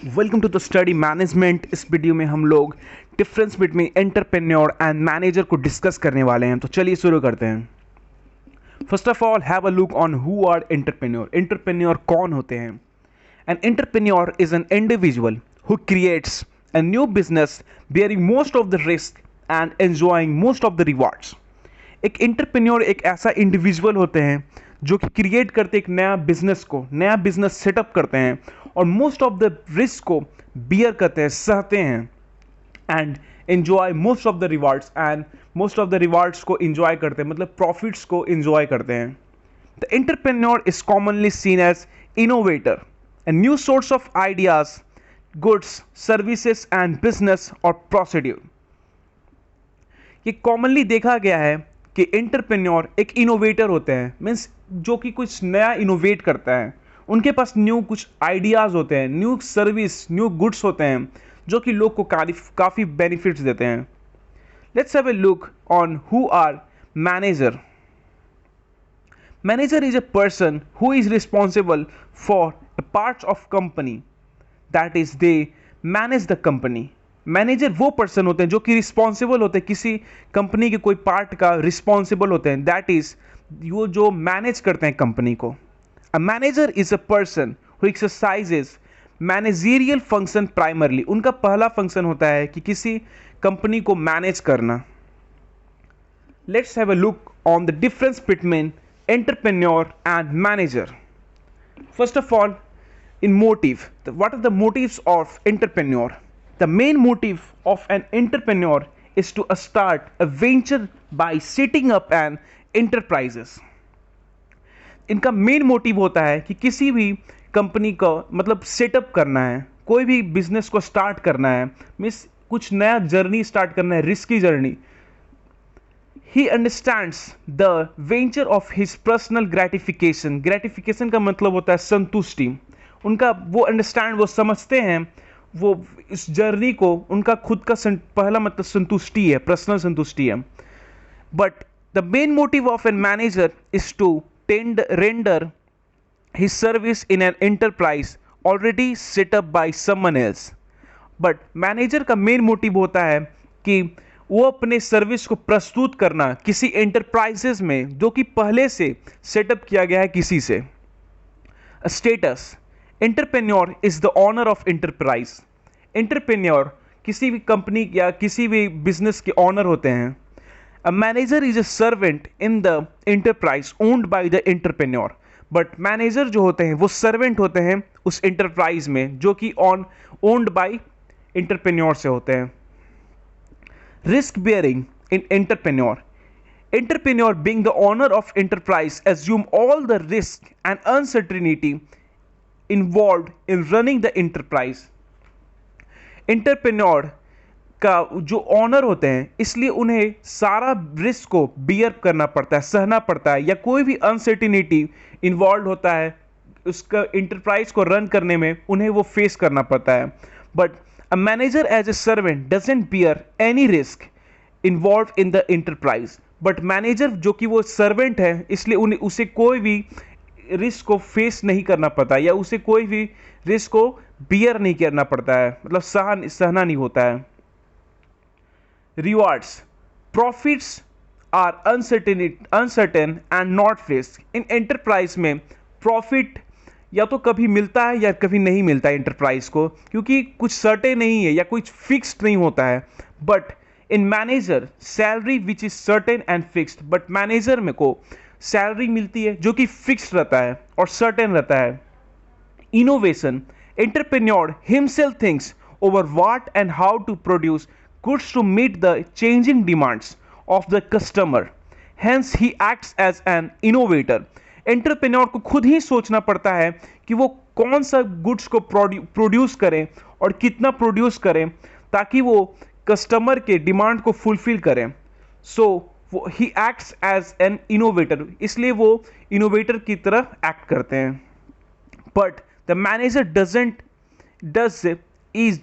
Welcome to the study management. इस video में हम लोग difference between entrepreneur and manager को डिस्कस करने वाले हैं। तो चलिए शुरू करते हैं। First of all have a look on who are entrepreneur. Entrepreneur कौन होते हैं? An entrepreneur is an individual who creates a new business bearing most of the risk and enjoying most of the rewards। एक entrepreneur एक ऐसा individual होते हैं जो कि क्रिएट करते एक नया बिजनेस सेटअप करते हैं और मोस्ट ऑफ द रिस्क को बियर करते हैं, सहते हैं and enjoy most of the rewards and most of the rewards को एंजॉय करते हैं, मतलब प्रॉफिट्स को एंजॉय करते हैं। The entrepreneur is commonly seen as innovator and new source of ideas, goods, services and business और प्रोसीड्यूर। ये commonly देखा गया है कि एंटरप्रेन्योर एक इनोवेटर होते हैं, मीन्स जो कि कुछ नया इनोवेट करता है। उनके पास न्यू कुछ आइडियाज़ होते हैं, न्यू सर्विस, न्यू गुड्स होते हैं जो कि लोग को काफ़ी बेनिफिट्स देते हैं। Let's have a look on who are manager. Manager is a person who is responsible for the parts of company, that is they manage the company. Manager वो पर्सन होते हैं जो कि रिस्पॉन्सिबल होते हैं, किसी कंपनी के कोई पार्ट का रिस्पॉन्सिबल होते हैं, दैट इज वो जो मैनेज करते हैं कंपनी को। A manager is a person who exercises managerial function primarily. उनका पहला फंक्शन होता है कि किसी कंपनी को मैनेज करना। Let's have a look on the difference between entrepreneur and manager. First of all, in motive, what are the motives of entrepreneur? The main motive of an entrepreneur is to start a venture by setting up an enterprises। इनका main motive होता है कि किसी भी company को मतलब setup करना है, कोई भी बिजनेस को स्टार्ट करना है, मीन्स कुछ नया जर्नी स्टार्ट करना है, risky journey. He understands the venture of his personal gratification। Gratification का मतलब होता है संतुष्टि। उनका वो अंडरस्टैंड, वो समझते हैं, वो इस जर्नी को उनका खुद का पहला मतलब संतुष्टि है, पर्सनल संतुष्टि है। But the main motive of an manager is to render his service in an enterprise already setup by someone else. But manager का मेन मोटिव होता है कि वो अपने सर्विस को प्रस्तुत करना किसी एंटरप्राइजेस में जो कि पहले से सेटअप किया गया है किसी से। Status, entrepreneur is the owner of enterprise. Entrepreneur किसी भी कंपनी या किसी भी बिजनेस के ऑनर होते हैं। A manager is a servant in the enterprise owned by the entrepreneur. But manager जो होते हैं वो सर्वेंट होते हैं उस एंटरप्राइज में जो कि ओन्ड बाय एंटरप्रेन्योर से होते हैं। Risk bearing in entrepreneur. Entrepreneur being the owner of enterprise assume all the risk and uncertainty involved in running the enterprise। Entrepreneur का जो ऑनर होते हैं इसलिए उन्हें सारा रिस्क को बियर करना पड़ता है, सहना पड़ता है, या कोई भी अनसर्टिनिटी इन्वॉल्व होता है उसका इंटरप्राइज को रन करने में उन्हें वो फेस करना पड़ता है। But a manager as a servant doesn't bear any risk involve in the enterprise. But manager जो कि वो सर्वेंट है इसलिए उसे कोई भी रिस्क को फेस नहीं करना पड़ता या उसे कोई भी रिस्क को बियर नहीं करना पड़ता है, मतलब सहना नहीं होता है। Rewards, profits are uncertain and not fixed. In enterprise में प्रॉफिट या तो कभी मिलता है या कभी नहीं मिलता है एंटरप्राइज को, क्योंकि कुछ सर्टेन नहीं है या कुछ फिक्स्ड नहीं होता है। But in manager salary which is certain and fixed. But manager में को सैलरी मिलती है जो कि फिक्स्ड रहता है और सर्टेन रहता है। Innovation, entrepreneur himself thinks over what and how to produce goods to meet the changing demands of the customer, hence he acts as an innovator. Entrepreneur को खुद ही सोचना पड़ता है कि वो कौन सा गुड्स को प्रोड्यूस करें और कितना प्रोड्यूस करें ताकि वो कस्टमर के डिमांड को फुलफिल करें। So he acts as an innovator, इसलिए वो इनोवेटर की तरह एक्ट करते हैं। But the manager does is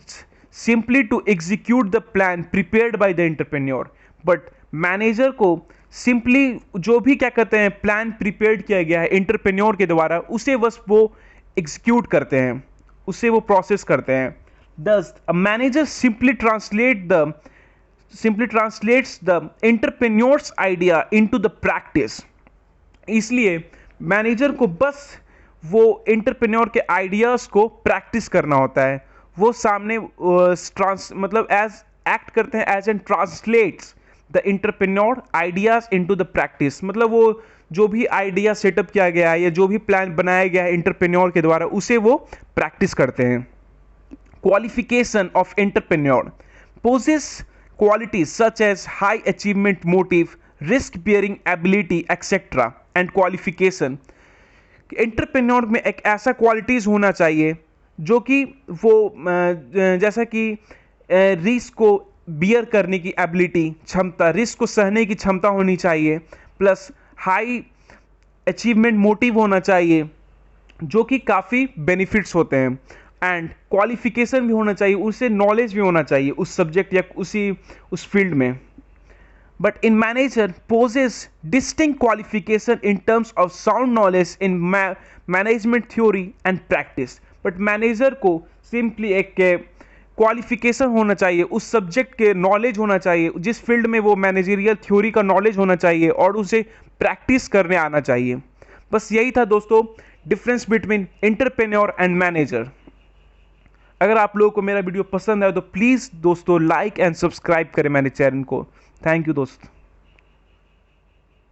simply to execute the plan prepared by the entrepreneur. But manager को सिंपली जो भी क्या कहते हैं प्लान प्रिपेयर्ड किया गया है एंटरप्रेन्योर के द्वारा उसे बस वो एग्जीक्यूट करते हैं, उसे वो प्रोसेस करते हैं। दस a manager simply translates the entrepreneur's idea into the practice। इसलिए मैनेजर को बस वो एंटरप्रेन्योर के आइडियाज को प्रैक्टिस करना होता है। वो सामने मतलब एज एक्ट करते हैं as an translates the entrepreneur ideas into the practice. मतलब वो जो भी आइडिया सेटअप किया गया है या जो भी प्लान बनाया गया है एंटरप्रेन्योर के द्वारा, उसे वो प्रैक्टिस करते हैं। Qualification of entrepreneur possess qualities such as high achievement motive, risk bearing ability etc and qualification। Entrepreneur में एक ऐसा क्वालिटीज होना चाहिए जो कि वो जैसा कि रिस्क को बियर करने की एबिलिटी, क्षमता, रिस्क को सहने की क्षमता होनी चाहिए, प्लस हाई अचीवमेंट मोटिव होना चाहिए जो कि काफ़ी बेनिफिट्स होते हैं, एंड क्वालिफिकेशन भी होना चाहिए, उसे नॉलेज भी होना चाहिए उस सब्जेक्ट या उस फील्ड में। But in manager possess distinct qualification in terms of sound knowledge in management theory and practice. But manager को सिंपली एक क्वालिफिकेशन होना चाहिए, उस सब्जेक्ट के नॉलेज होना चाहिए, जिस फील्ड में वो मैनेजरियल थ्योरी का नॉलेज होना चाहिए और उसे प्रैक्टिस करने आना चाहिए। बस यही था दोस्तों difference between entrepreneur and manager. अगर आप लोगों को मेरा वीडियो पसंद आए तो प्लीज़ दोस्तों लाइक एंड सब्सक्राइब करें मेरे चैनल को। थैंक यू दोस्त।